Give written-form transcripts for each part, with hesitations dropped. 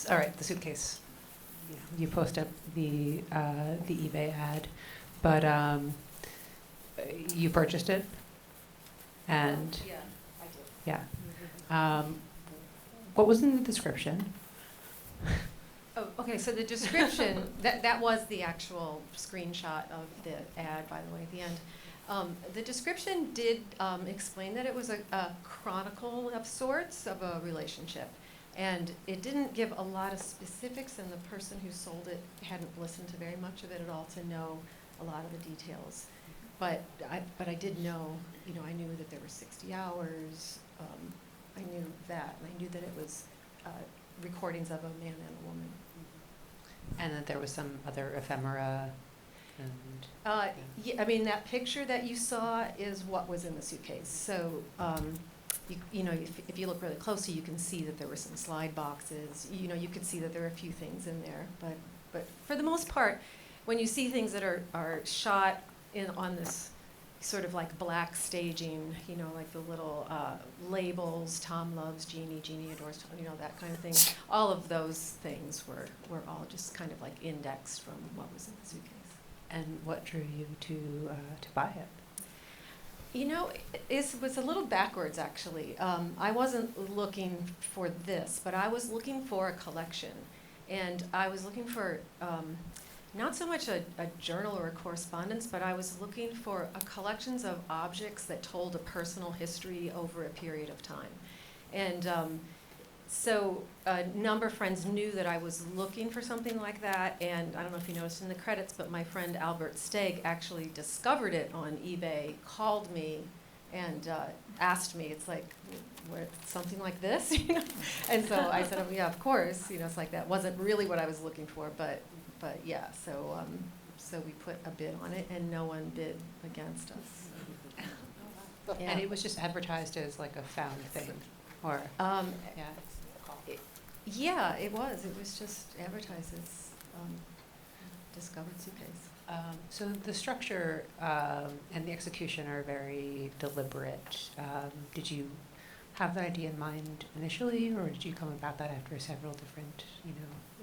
All right, the suitcase. You post up the eBay ad, but you purchased it, and Yeah, I did. yeah. What was in the description? Oh, okay, so the description, that was the actual screenshot of the ad, by the way, at the end. The description did explain that it was a chronicle of sorts of a relationship. And it didn't give a lot of specifics, and the person who sold it hadn't listened to very much of it at all to know a lot of the details. But I did know, I knew that there were 60 hours. I knew that, and I knew that it was recordings of a man and a woman. And that there was some other ephemera. And Yeah, I mean, that picture that you saw is what was in the suitcase. So, if you look really closely, you can see that there were some slide boxes. You could see that there are a few things in there. But for the most part, when you see things that are shot on this sort of like black staging, like the little labels, Tom loves Jeannie, Jeannie adores Tom, that kind of thing. All of those things were all just kind of like indexed from what was in the suitcase. And what drew you to buy it? It was a little backwards, actually. I wasn't looking for this, but I was looking for a collection. And I was looking for not so much a journal or a correspondence, but I was looking for collections of objects that told a personal history over a period of time. And so a number of friends knew that I was looking for something like that, and I don't know if you noticed in the credits, but my friend Albert Steg actually discovered it on eBay, called me, and asked me, it's like, something like this, And so I said, oh, yeah, of course, it's like that wasn't really what I was looking for, but yeah, so we put a bid on it, and no one bid against us. Yeah. And it was just advertised as like a found thing, or Yeah, yeah. it was. It was just advertised as discovered suitcase. So the structure and the execution are very deliberate. Did you have that idea in mind initially, or did you come about that after several different,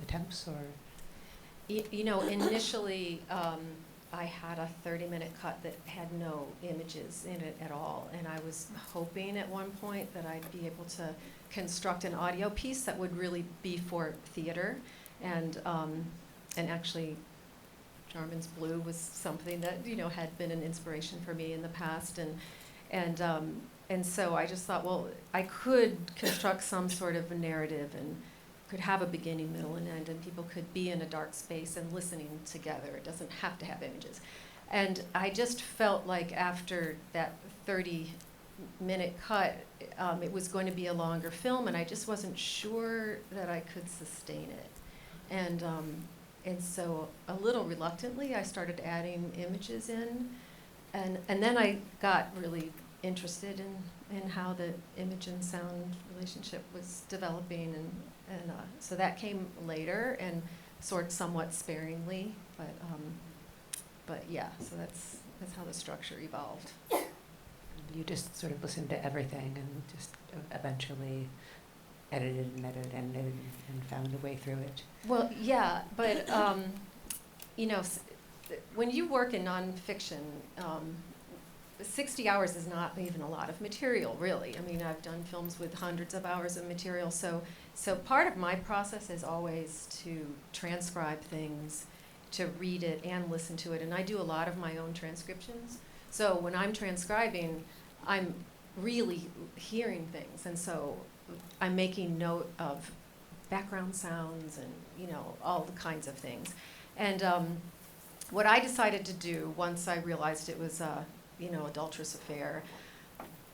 attempts, or? Initially, I had a 30-minute cut that had no images in it at all, and I was hoping at one point that I'd be able to construct an audio piece that would really be for theater, and actually, Jarman's Blue was something that had been an inspiration for me in the past, and so I just thought, well, I could construct some sort of a narrative and could have a beginning, middle, and end, and people could be in a dark space and listening together. It doesn't have to have images. And I just felt like after that 30-minute cut, it was going to be a longer film, and I just wasn't sure that I could sustain it. And so a little reluctantly, I started adding images in, and then I got really interested in how the image and sound relationship was developing, and so that came later and somewhat sparingly, but yeah, so that's how the structure evolved. You just sort of listened to everything and just eventually edited and found a way through it. Well, yeah, but when you work in nonfiction, 60 hours is not even a lot of material, really. I mean, I've done films with hundreds of hours of material, so part of my process is always to transcribe things, to read it and listen to it, and I do a lot of my own transcriptions. So when I'm transcribing, I'm really hearing things, and so I'm making note of background sounds and all the kinds of things. And what I decided to do once I realized it was adulterous affair,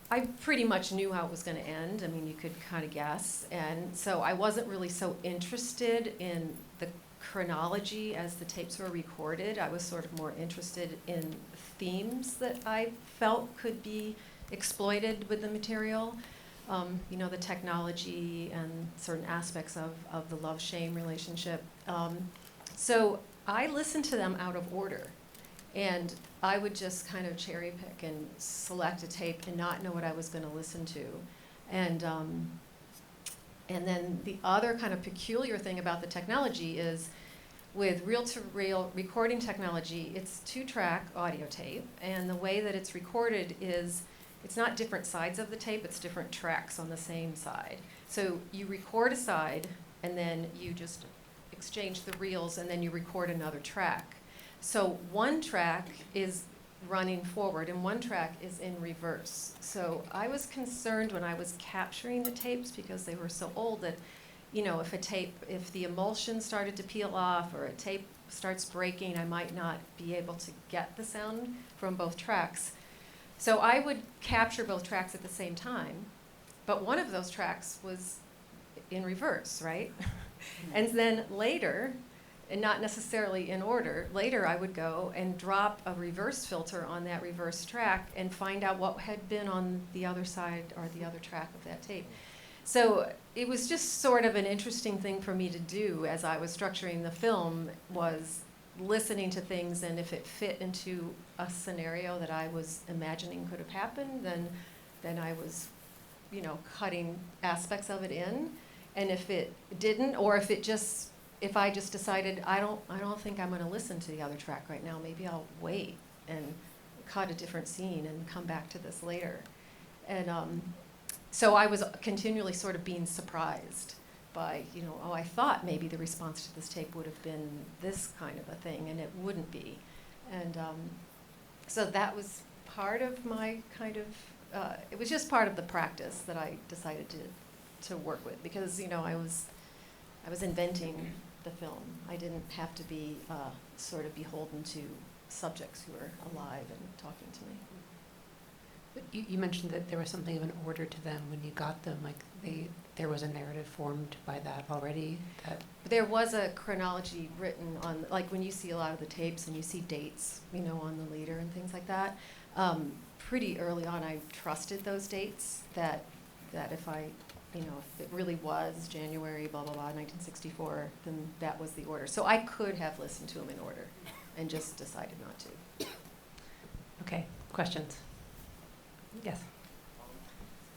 I pretty much knew how it was going to end. I mean, you could kind of guess. And so I wasn't really so interested in the chronology as the tapes were recorded. I was sort of more interested in themes that I felt could be exploited with the material. The technology and certain aspects of the love-shame relationship. So I listened to them out of order. And I would just kind of cherry pick and select a tape and not know what I was going to listen to. And And then the other kind of peculiar thing about the technology is with reel-to-reel recording technology, it's 2-track audio tape, and the way that it's recorded is it's not different sides of the tape, it's different tracks on the same side. So you record a side, and then you just exchange the reels, and then you record another track. So one track is running forward, and one track is in reverse. So I was concerned when I was capturing the tapes, because they were so old, that if the emulsion started to peel off or a tape starts breaking, I might not be able to get the sound from both tracks. So I would capture both tracks at the same time, but one of those tracks was in reverse, right? And then later, and not necessarily in order, later I would go and drop a reverse filter on that reverse track and find out what had been on the other side or the other track of that tape. So it was just sort of an interesting thing for me to do as I was structuring the film, was listening to things, and if it fit into a scenario that I was imagining could have happened, then I was, cutting aspects of it in. And if it didn't, or if I just decided I don't think I'm going to listen to the other track right now, maybe I'll wait and cut a different scene and come back to this later. And so I was continually sort of being surprised by, I thought maybe the response to this tape would have been this kind of a thing, and it wouldn't be. And so that was part of my kind of, it was just part of the practice that I decided to work with, because, I was inventing the film. I didn't have to be sort of beholden to subjects who were alive and talking to me. But you mentioned that there was something of an order to them when you got them, like there was a narrative formed by that already? There was a chronology written on, like when you see a lot of the tapes and you see dates, on the leader and things like that. Pretty early on, I trusted those dates, that if if it really was January, blah, blah, blah, 1964, then that was the order. So I could have listened to them in order and just decided not to. Okay, questions? Yes.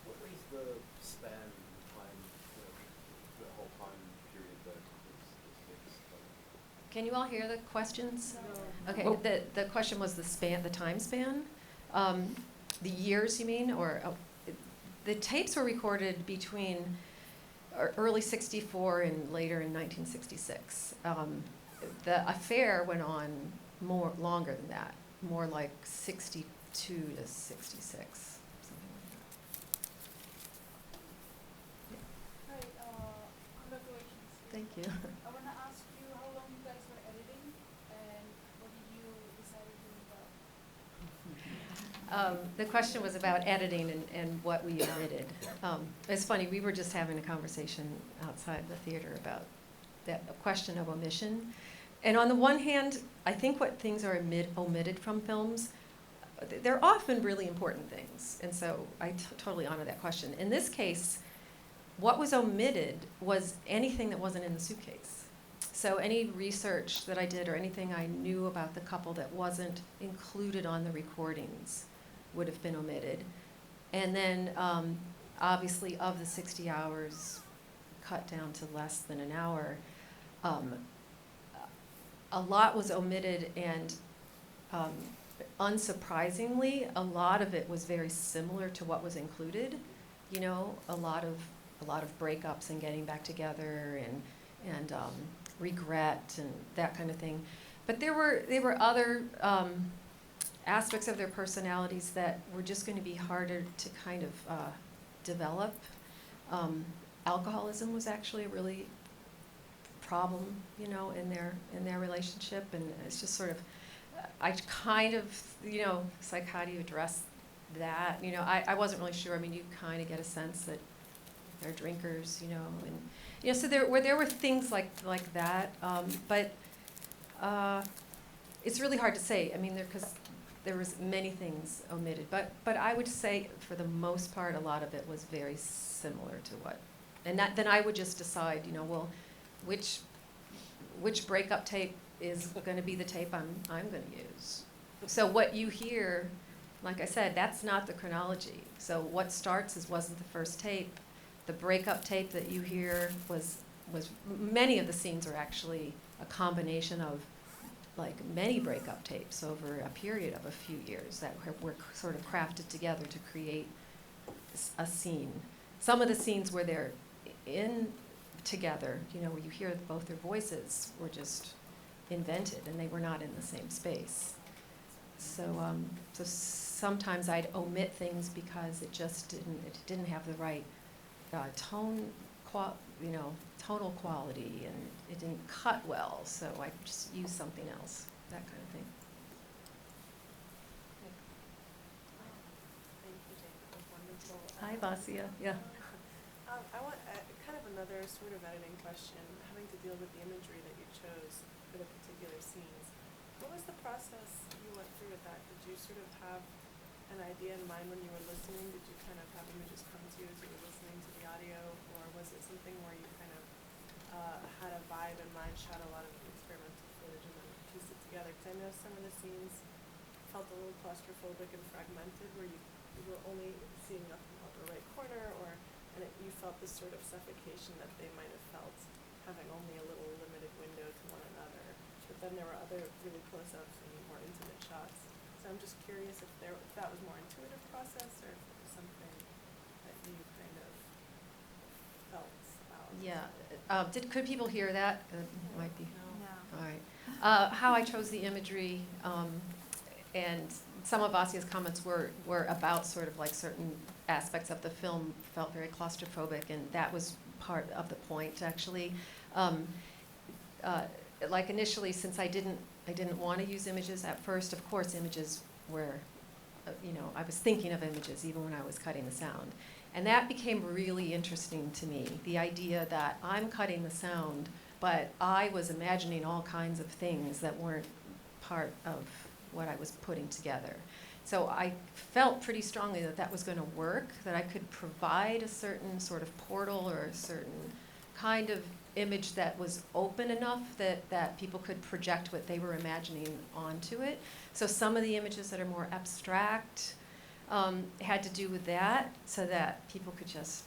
What was the span time, the whole time period that this takes? Can you all hear the questions? No. Okay, Oh. the question was the time span? The years, you mean? Or the tapes were recorded between early '64 and later in 1966. The affair went on longer than that, more like 62 to 66, something like that. Yeah. Hi, congratulations. Thank you. I want to ask you how long you guys were editing and what did you decide to do about? The question was about editing and what we omitted. It's funny, we were just having a conversation outside the theater about that question of omission. And on the one hand, I think what things are omitted from films, they're often really important things. And so I totally honor that question. In this case, what was omitted was anything that wasn't in the suitcase. So any research that I did or anything I knew about the couple that wasn't included on the recordings would have been omitted. And then obviously of the 60 hours cut down to less than an hour, a lot was omitted, and unsurprisingly, a lot of it was very similar to what was included. A lot of breakups and getting back together and regret and that kind of thing. But there were other aspects of their personalities that were just going to be harder to kind of develop. Alcoholism was actually a really problem, in their relationship, and it's just sort of, I kind of, it's like, how do you address that? I wasn't really sure. I mean, you kind of get a sense that they're drinkers, and so there were things like that, but it's really hard to say. I mean, because there was many things omitted, but I would say for the most part, a lot of it was very similar to what, and then I would just decide, well, which breakup tape is going to be the tape I'm going to use. So what you hear, like I said, that's not the chronology. So what starts wasn't the first tape. The breakup tape that you hear was many of the scenes are actually a combination of like many breakup tapes over a period of a few years that were sort of crafted together to create a scene. Some of the scenes where they're in together, you know, where you hear both their voices, were just invented, and they were not in the same space. So, so sometimes I'd omit things because it didn't have the right tonal quality, and it didn't cut well. So I just used something else, that kind of thing. Thank you, Jane. That was wonderful. Hi, Vasia. Yeah. I want kind of another sort of editing question, having to deal with the imagery that you chose for the particular scenes. What was the process you went through with that? Did you sort of have an idea in mind when you were listening? Did you kind of have images come to you as you were listening to the audio, or was it something where you kind of had a vibe in mind, shot a lot of experimental footage, and then pieced it together? Because I know some of the scenes felt a little claustrophobic and fragmented, where you were only seeing up in the upper right corner, and you felt this sort of suffocation that they might have felt having only a little limited window to one another. But then there were other really close-ups and more intimate shots. So I'm just curious if that was more intuitive process, or if it was something that you kind of felt out. Yeah. Could people hear that? Might be. No. All right. How I chose the imagery, and some of Vasia's comments were about sort of like certain aspects of the film felt very claustrophobic, and that was part of the point, actually. Like initially, since I didn't want to use images at first. Of course, images were, I was thinking of images even when I was cutting the sound. And that became really interesting to me, the idea that I'm cutting the sound, but I was imagining all kinds of things that weren't part of what I was putting together. So I felt pretty strongly that that was going to work, that I could provide a certain sort of portal or a certain kind of image that was open enough that people could project what they were imagining onto it. So some of the images that are more abstract had to do with that, so that people could just,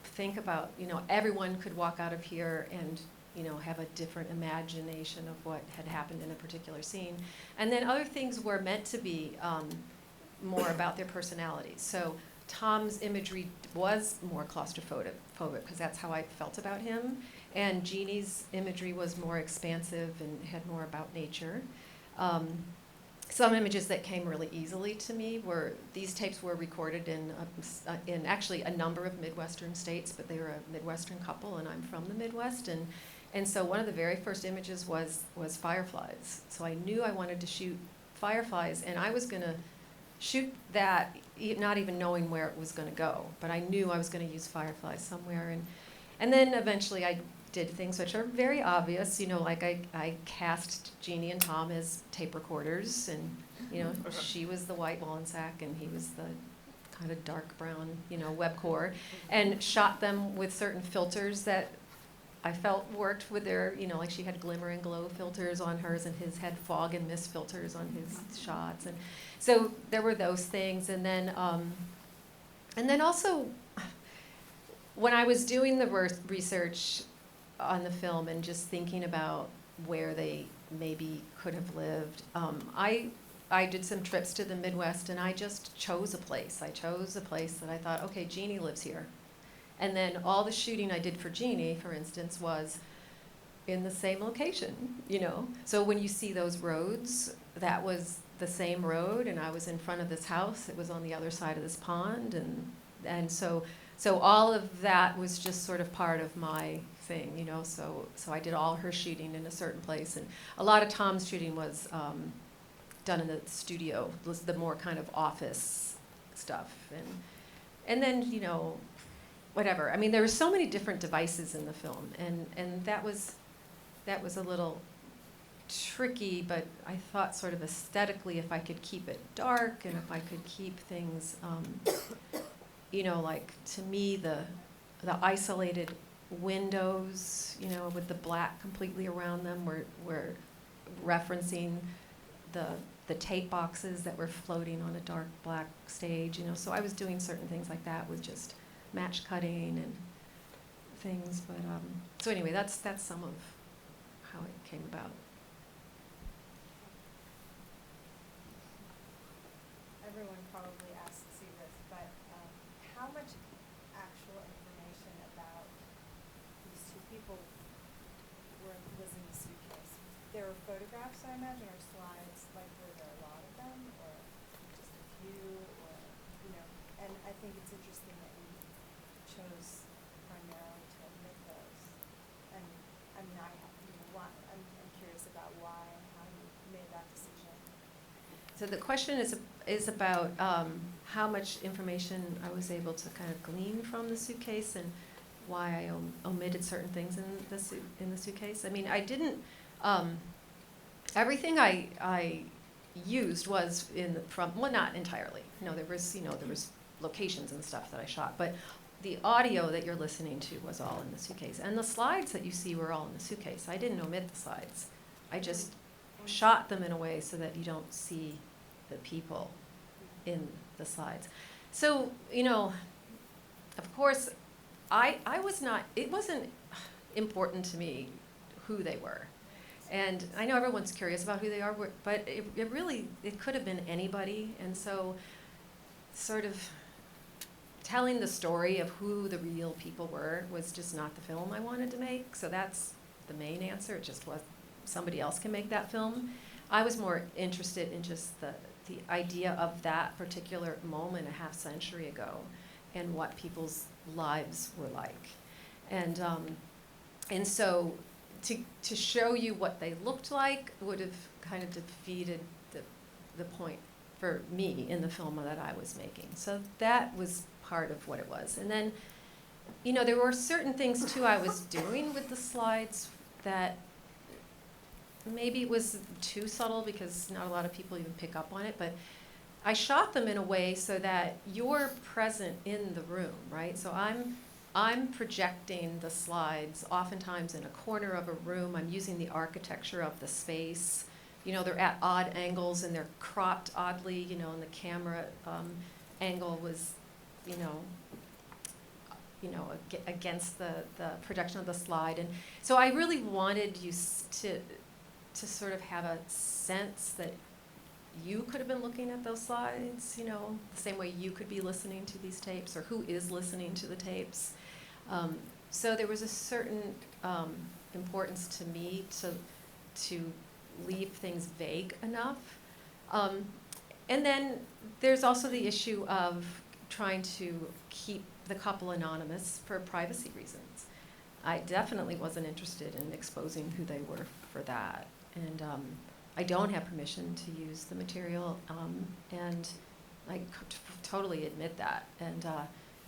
think about, everyone could walk out of here and, have a different imagination of what had happened in a particular scene. And then other things were meant to be more about their personalities. So Tom's imagery was more claustrophobic because that's how I felt about him. And Jeannie's imagery was more expansive and had more about nature. Some images that came really easily to me were, these tapes were recorded in actually a number of Midwestern states, but they were a Midwestern couple, and I'm from the Midwest. And so one of the very first images was fireflies. So I knew I wanted to shoot fireflies, and I was going to shoot that, not even knowing where it was going to go. But I knew I was going to use fireflies somewhere. And then eventually I did things which are very obvious, like I cast Jeannie and Tom as tape recorders, and she was the white Wallensack and he was the kind of dark brown, web core, and shot them with certain filters that I felt worked with their, like she had glimmer and glow filters on hers, and his had fog and mist filters on his shots, and so there were those things, and then also when I was doing the research on the film and just thinking about where they maybe could have lived, I did some trips to the Midwest, and I just chose a place. I chose a place that I thought, okay, Jeannie lives here. And then all the shooting I did for Jeannie, for instance, was in the same location, So when you see those roads, that was the same road, and I was in front of this house. It was on the other side of this pond, and so all of that was just sort of part of my thing, So I did all her shooting in a certain place, and a lot of Tom's shooting was done in the studio, was the more kind of office stuff, and then whatever. I mean, there were so many different devices in the film, and that was a little tricky, but I thought sort of aesthetically, if I could keep it dark and if I could keep things, like to me the isolated windows, with the black completely around them, were referencing the tape boxes that were floating on a dark black stage, So I was doing certain things like that with just match cutting and things. But so anyway, that's some of how it came about. Everyone probably asks you this, but how much actual information about these two people was in the suitcase? There were photographs, I imagine, or slides. Like, were there a lot of them, or just a few, or And I think it's interesting that you chose primarily to omit those. And I mean, I'm curious about why and how you made that decision. So the question is about how much information I was able to kind of glean from the suitcase and why I omitted certain things in the suitcase. I mean, I didn't. Everything I used was not entirely. No, there was locations and stuff that I shot, but the audio that you're listening to was all in the suitcase, and the slides that you see were all in the suitcase. I didn't omit the slides. I just shot them in a way so that you don't see the people in the slides. So, of course, it wasn't important to me who they were. And I know everyone's curious about who they are, but it could have been anybody. And so sort of telling the story of who the real people were was just not the film I wanted to make. So that's the main answer. It just was somebody else can make that film. I was more interested in just the idea of that particular moment a half century ago and what people's lives were like. And so to show you what they looked like would have kind of defeated the point for me in the film that I was making. So that was part of what it was. And then, there were certain things too I was doing with the slides that maybe it was too subtle because not a lot of people even pick up on it, but I shot them in a way so that you're present in the room, right? So I'm projecting the slides oftentimes in a corner of a room. I'm using the architecture of the space. They're at odd angles and they're cropped oddly, and the camera angle was, against the projection of the slide. And so I really wanted you to sort of have a sense that you could have been looking at those slides, the same way you could be listening to these tapes, or who is listening to the tapes. So there was a certain importance to me to leave things vague enough. And then there's also the issue of trying to keep the couple anonymous for privacy reasons. I definitely wasn't interested in exposing who they were for that. And I don't have permission to use the material, and I totally admit that. And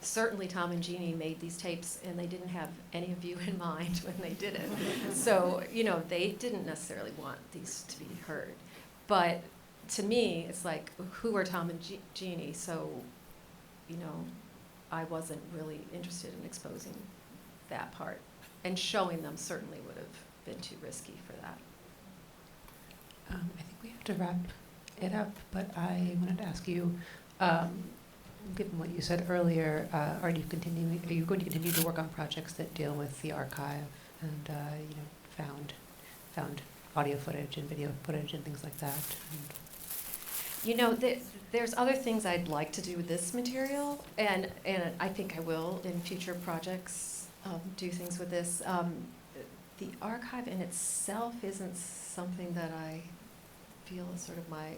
certainly Tom and Jeannie made these tapes, and they didn't have any of you in mind when they did it. So, they didn't necessarily want these to be heard. But to me, it's like, who are Tom and Jeannie? So, I wasn't really interested in exposing that part. And showing them certainly would have been too risky for that. I think we have to wrap it up, but I wanted to ask you, given what you said earlier, are you going to continue to work on projects that deal with the archive and found audio footage and video footage and things like that? There's other things I'd like to do with this material, and I think I will in future projects do things with this. The archive in itself isn't something that I feel is sort of my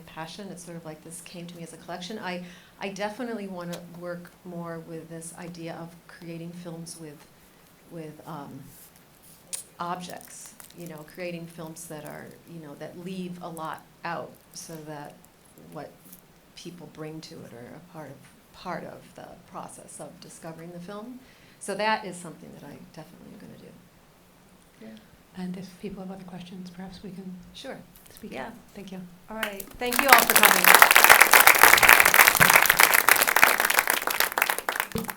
passion. It's sort of like this came to me as a collection. I definitely want to work more with this idea of creating films with objects. Creating films that are that leave a lot out, so that what people bring to it are a part of the process of discovering the film. So that is something that I definitely am going to do. Yeah. And if people have other questions, perhaps we can Sure. speak. Yeah. Thank you. All right. Thank you all for coming.